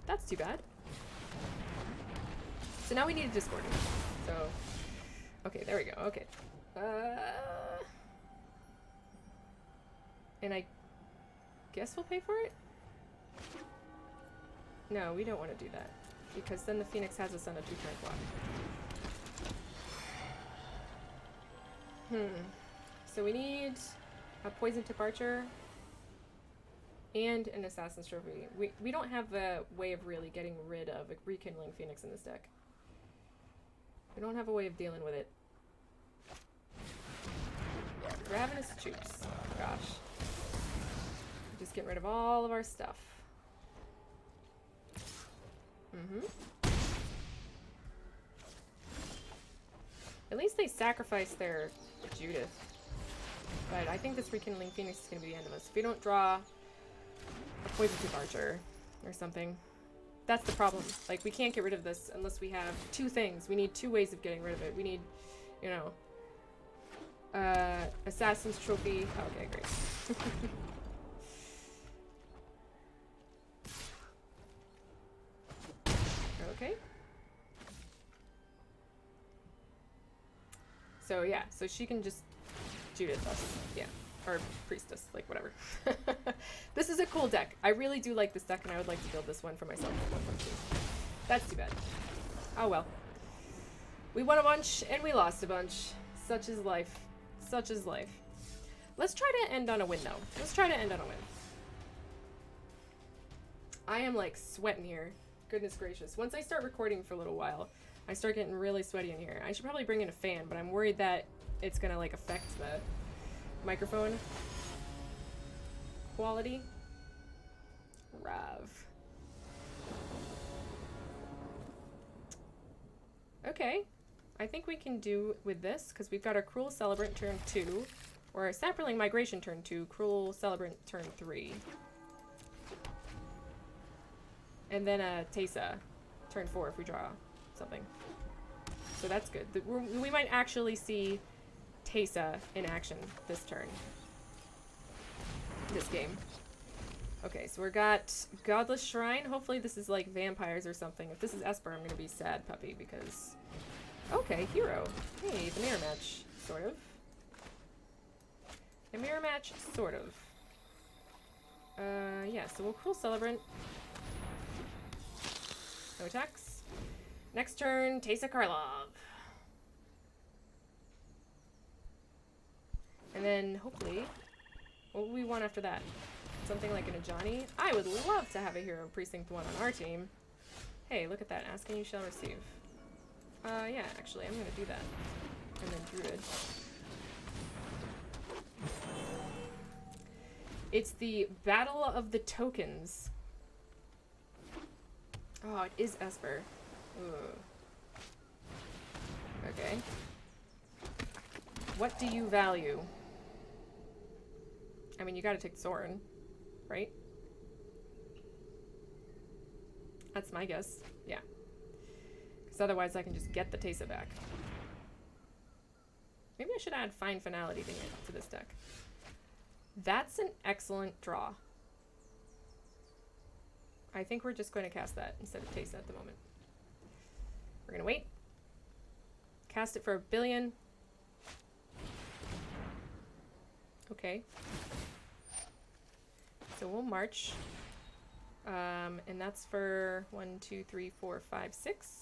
That's too bad. So now we need a Discord. So, okay, there we go. Okay. And I guess we'll pay for it? No, we don't want to do that. Because then the Phoenix has us on a 2-turn clock. So we need a Poison Tip Archer and an Assassin's Trophy. We don't have a way of really getting rid of a Rekindling Phoenix in this deck. We don't have a way of dealing with it. Ravenous Troops. Gosh. Just getting rid of all of our stuff. At least they sacrificed their Judith. But I think this Rekindling Phoenix is going to be the end of us. If we don't draw a Poison Tip Archer or something. That's the problem. Like, we can't get rid of this unless we have two things. We need two ways of getting rid of it. We need, you know, Assassin's Trophy. Oh, okay, great. Okay. So, yeah. So she can just Judith us. Yeah. Or Priestess. Like, whatever. This is a cool deck. I really do like this deck, and I would like to build this one for myself. That's too bad. Oh, well. We won a bunch, and we lost a bunch. Such is life. Such is life. Let's try to end on a win, though. Let's try to end on a win. I am, like, sweating here. Goodness gracious. Once I start recording for a little while, I start getting really sweaty in here. I should probably bring in a fan, but I'm worried that it's gonna, like, affect the microphone quality. Rav. Okay. I think we can do with this, because we've got our Cruel Celebrant turn 2, or our Saproling Migration turn 2, Cruel Celebrant turn 3. And then a Teysa turn 4 if we draw something. So that's good. We might actually see Teysa in action this turn. This game. Okay, so we got Godless Shrine. Hopefully this is like vampires or something. If this is Esper, I'm gonna be sad puppy because... Okay, Hero. Hey, the mirror match. Sort of. A mirror match, sort of. Yeah, so we'll Cruel Celebrant. No attacks. Next turn, Teysa Karlov. And then, hopefully, what will we want after that? Something like an Ajani? I would love to have a Hero Precinct 1 on our team. Hey, look at that. Ask and you shall receive. Yeah, actually, I'm gonna do that. And then Druid. It's the Battle of the Tokens. Oh, it is Esper. Ugh. Okay. What do you value? I mean, you gotta take the Sorin, right? That's my guess. Yeah. Because otherwise I can just get the Teysa back. Maybe I should add Fine Finality to this deck. That's an excellent draw. I think we're just going to cast that instead of Teysa at the moment. We're going to wait. Cast it for 1 billion. Okay. So we'll march. And that's for 1, 2, 3, 4, 5, 6.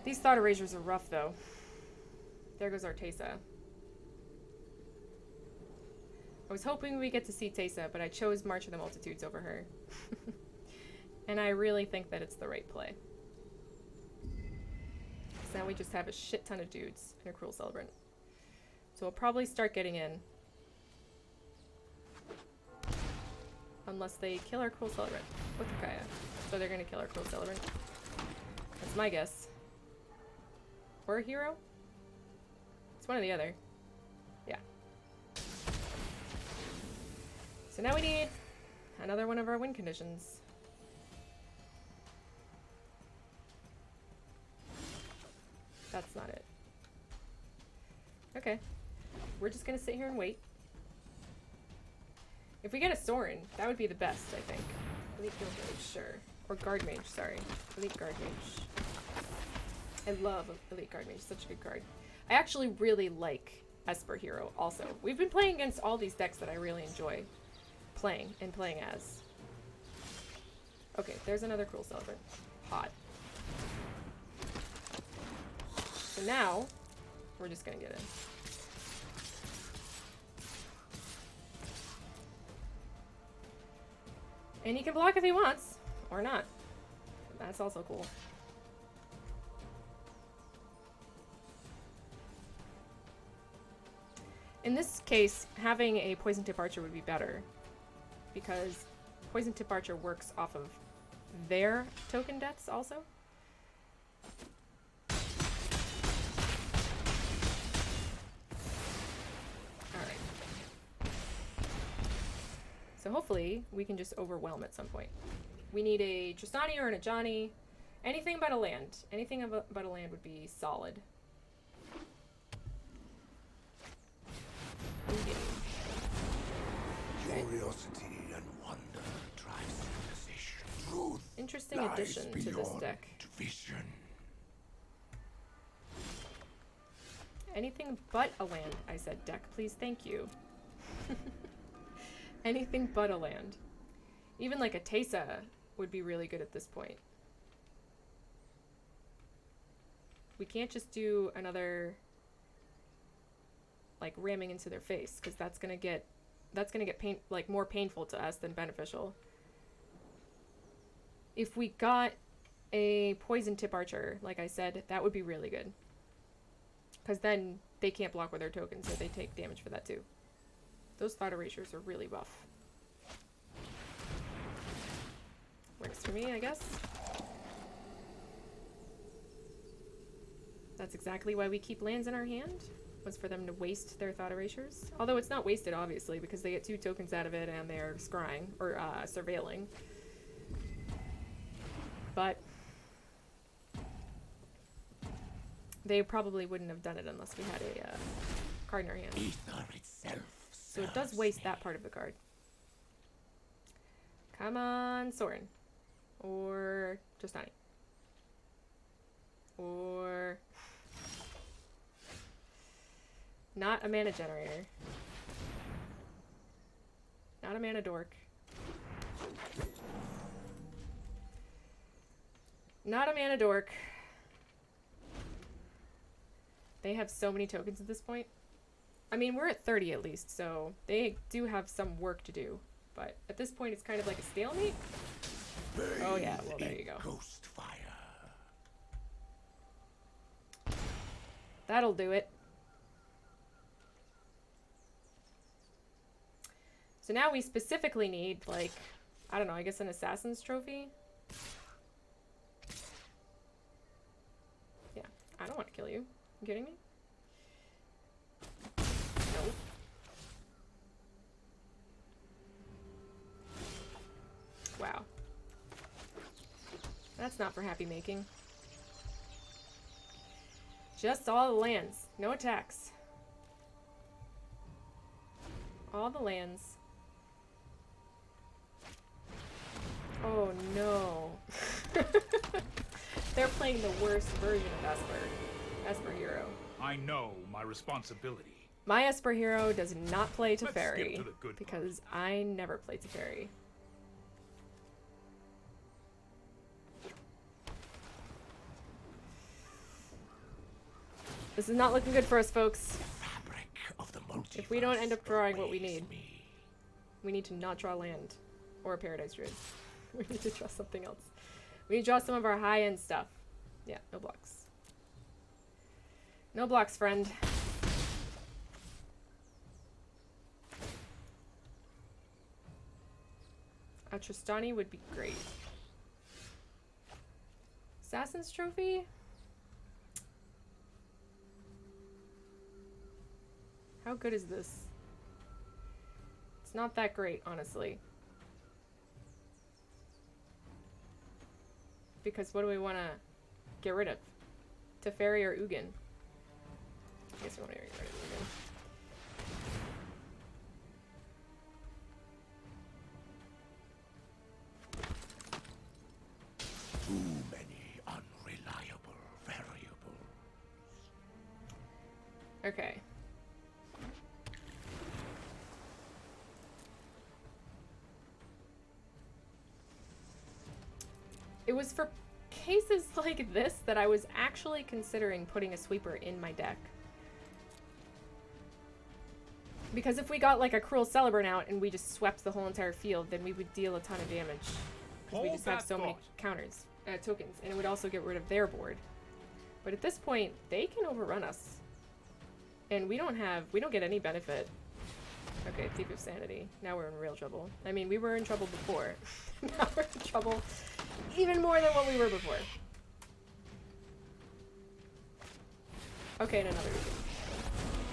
These Thought Erasures are rough, though. There goes our Teysa. I was hoping we get to see Teysa, but I chose March of the Multitudes over her. And I really think that it's the right play. So now we just have a shit ton of dudes and a Cruel Celebrant. So we'll probably start getting in. Unless they kill our Cruel Celebrant with the Kaya. So they're gonna kill our Cruel Celebrant. That's my guess. Or a hero? It's one or the other. Yeah. So now we need another one of our win conditions. That's not it. Okay. We're just gonna sit here and wait. If we get a Sorin, that would be the best, I think. Elite Guild Mage, sure. Or Guard Mage, sorry. Elite Guard Mage. I love Elite Guard Mage, such a good card. I actually really like Esper Hero also. We've been playing against all these decks that I really enjoy playing and playing as. Okay, there's another Cruel Celebrant. Hot. So now, we're just gonna get in. And he can block if he wants, or not. That's also cool. In this case, having a Poison Tip Archer would be better, because Poison Tip Archer works off of their token deaths also. Alright. So hopefully we can just overwhelm at some point. We need a Tristani or an Ajani. Anything but a land. Anything but a land would be solid. Curiosity and wonder drive civilization. Truth Interesting lies addition to this beyond deck. vision. Anything but a land, I said deck, please, thank you. Anything but a land. Even like a Teysa would be really good at this point. We can't just do another like ramming into their face, because that's gonna get more painful to us than beneficial. If we got a Poison Tip Archer, like I said, that would be really good. Because then they can't block with their tokens, so they take damage for that too. Those Thought Erasures are really buff. Works for me, I guess. That's exactly why we keep lands in our hand, was for them to waste their Thought Erasures. Although it's not wasted, obviously, because they get 2 tokens out of it and they're scrying, or surveilling. But they probably wouldn't have done it unless we had a card in our hand. Ether itself. So it does waste that part of the card. Come on, Sorin. Or Tristani. Or not a mana generator. Not a mana dork. Not a mana dork. They have so many tokens at this point. I mean, we're at 30 at least, so they do have some work to do. But at this point, it's kind of like a stalemate. Oh yeah, well there you go. Ghost fire. That'll do it. So now we specifically need, like, I don't know, I guess an Assassin's Trophy? Yeah, I don't want to kill you. You kidding me? No. not for happy making. Just all the lands. No attacks. All the lands. Oh no. They're playing the worst version of Esper. Esper Hero. I know my responsibility. My Esper Hero does not play Let's Teferi skip to the good because I never play Teferi. This is not looking good for us, folks. Fabric of the multiverse If we don't end up drawing what we obeys need. me. We need to not draw land or a Paradise Druid. We need to draw something else. We need to draw some of our high-end stuff. Yeah, no blocks. No blocks, friend. A Tristani would be great. Assassin's Trophy? How good is this? It's not that great, honestly. Because what do we want to get rid of? Teferi or Ugin? I guess we want to get rid of Ugin. Too many unreliable variables. Okay. It was for cases like this that I was actually considering putting a sweeper in my deck. Because if we got like a Cruel Celebrant out and we just swept the whole entire field, then we would deal a ton of damage. Because we Hold just have that so many thought. counters, tokens, and it would also get rid of their board. But at this point, they can overrun us. And we don't get any benefit. Okay, Thief of Sanity. Now we're in real trouble. I mean, we were in trouble before. Now we're in trouble even more than what we were before. Okay, and another Ugin.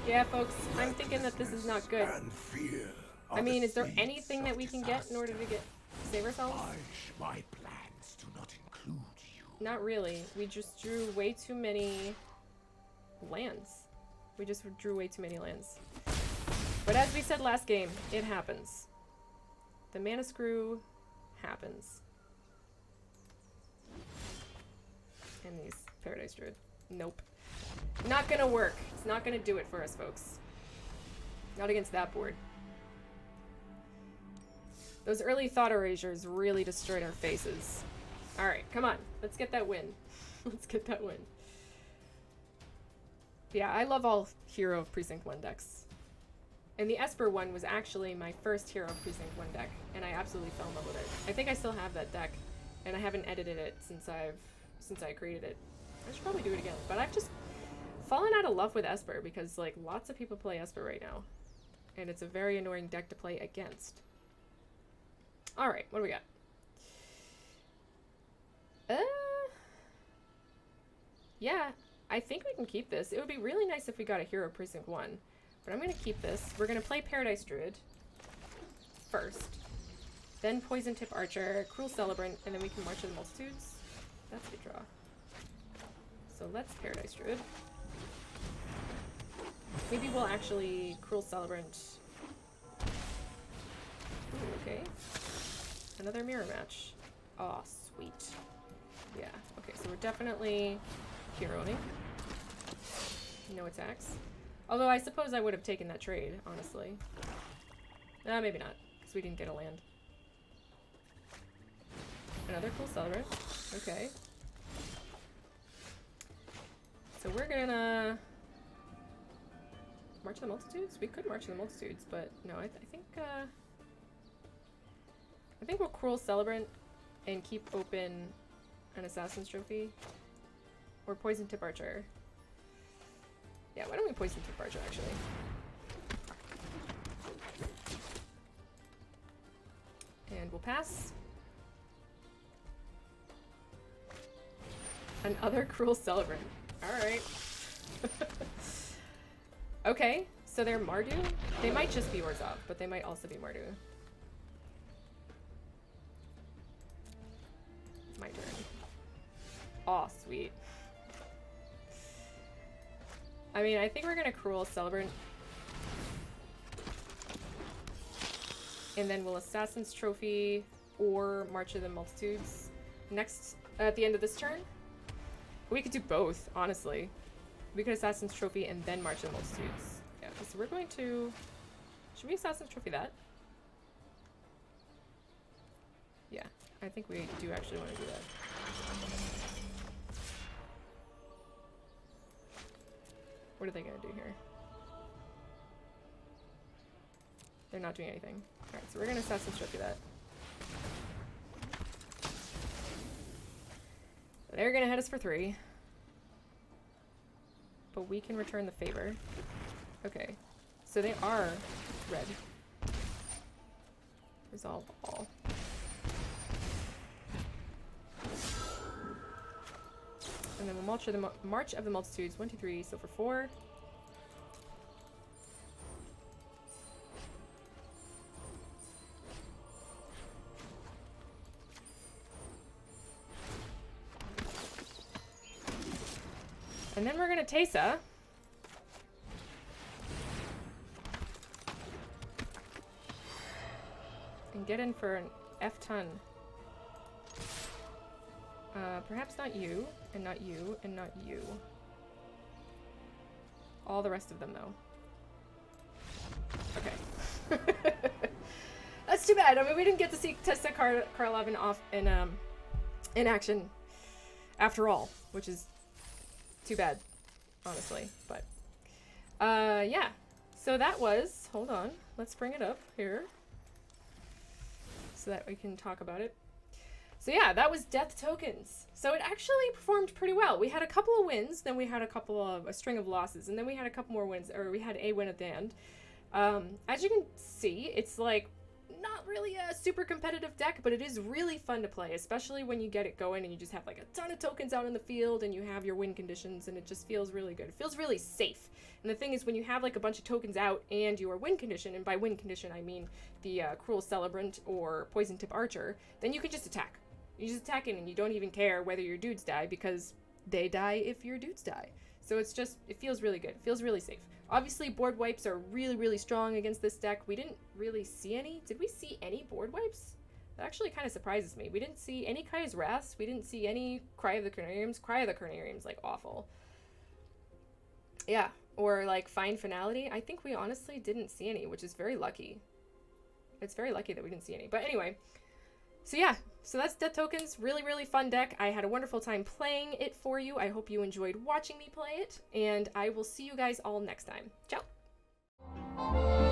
Yeah, folks, I'm thinking that this is not good. And fear I are mean, the is there seeds anything that of we can get in order to save ourselves? Hush, my plans do not include you. Not really. We just drew way too many lands. We just drew way too many lands. But as we said last game, it happens. The mana screw happens. And these Paradise Druid. Nope. Not gonna work. It's not gonna do it for us, folks. Not against that board. Those early Thought Erasures really destroyed our faces. Alright, come on. Let's get that win. Let's get that win. Yeah, I love all Hero of Precinct 1 decks. And the Esper one was actually my first Hero of Precinct 1 deck, and I absolutely fell in love with it. I think I still have that deck, and I haven't edited it since I created it. I should probably do it again, but I've just fallen out of love with Esper because like lots of people play Esper right now, and it's a very annoying deck to play against. All right, what do we got? Yeah, I think we can keep this. It would be really nice if we got a Hero of Precinct 1, but I'm gonna keep this. We're gonna play Paradise Druid first, then Poison Tip Archer, Cruel Celebrant, and then we can March of the Multitudes. That's a good draw. So let's Paradise Druid. Maybe we'll actually Cruel Celebrant. Ooh, okay. Another mirror match. Aw, sweet. Yeah, okay, so we're definitely Heroing. No attacks. Although I suppose I would have taken that trade, honestly. Maybe not, because we didn't get a land. Another Cruel Celebrant. Okay. So we're gonna March of the Multitudes? We could March of the Multitudes, but no, I think we'll Cruel Celebrant and keep open an Assassin's Trophy. Or Poison Tip Archer. Yeah, why don't we Poison Tip Archer, actually? And we'll pass. Another Cruel Celebrant. Alright. Okay, so they're Mardu? They might just be Orzhov, but they might also be Mardu. My turn. Oh, sweet. I mean, I think we're gonna Cruel Celebrant. And then we'll Assassin's Trophy or March of the Multitudes next at the end of this turn. We could do both, honestly. We could Assassin's Trophy and then March of the Multitudes. Yeah, so we're going to... Should we Assassin's Trophy that? Yeah, I think we do actually want to do that. What are they going to do here? They're not doing anything. Alright, so we're going to Assassin's Trophy that. They're going to hit us for 3. But we can return the favor. Okay. So they are red. Resolve all. And then we'll March of the Multitudes. 1, 2, 3, so for 4. And then we're gonna Teysa. And get in for an F-ton. Perhaps not you, and not you, and not you. All the rest of them, though. Okay. That's too bad. I mean, we didn't get to see Tessa Karlovin off in action after all, which is too bad, honestly. But, yeah. So that was... Hold on. Let's bring it up here so that we can talk about it. So yeah, that was Death Tokens. So it actually performed pretty well. We had a couple of wins, then we had a string of losses, and then we had a couple more wins, or we had a win at the end. As you can see, it's like not really a super competitive deck, but it is really fun to play, especially when you get it going and you just have like a ton of tokens out in the field and you have your win conditions, and it just feels really good. It feels really safe. And the thing is, when you have like a bunch of tokens out and your win condition, and by win condition I mean the Cruel Celebrant or Poison Tip Archer, then you can just attack. You just attack in and you don't even care whether your dudes die, because they die if your dudes die. So it's just, it feels really good. It feels really safe. Obviously, board wipes are really, really strong against this deck. We didn't really see any. Did we see any board wipes? That actually kind of surprises me. We didn't see any Kaya's Wraths. We didn't see any Cry of the Carnariums. Cry of the Carnariums, like, awful. Yeah, or like Fine Finality. I think we honestly didn't see any, which is very lucky. It's very lucky that we didn't see any. But anyway, so yeah, so that's Death Tokens. Really, really fun deck. I had a wonderful time playing it for you. I hope you enjoyed watching me play it, and I will see you guys all next time. Ciao!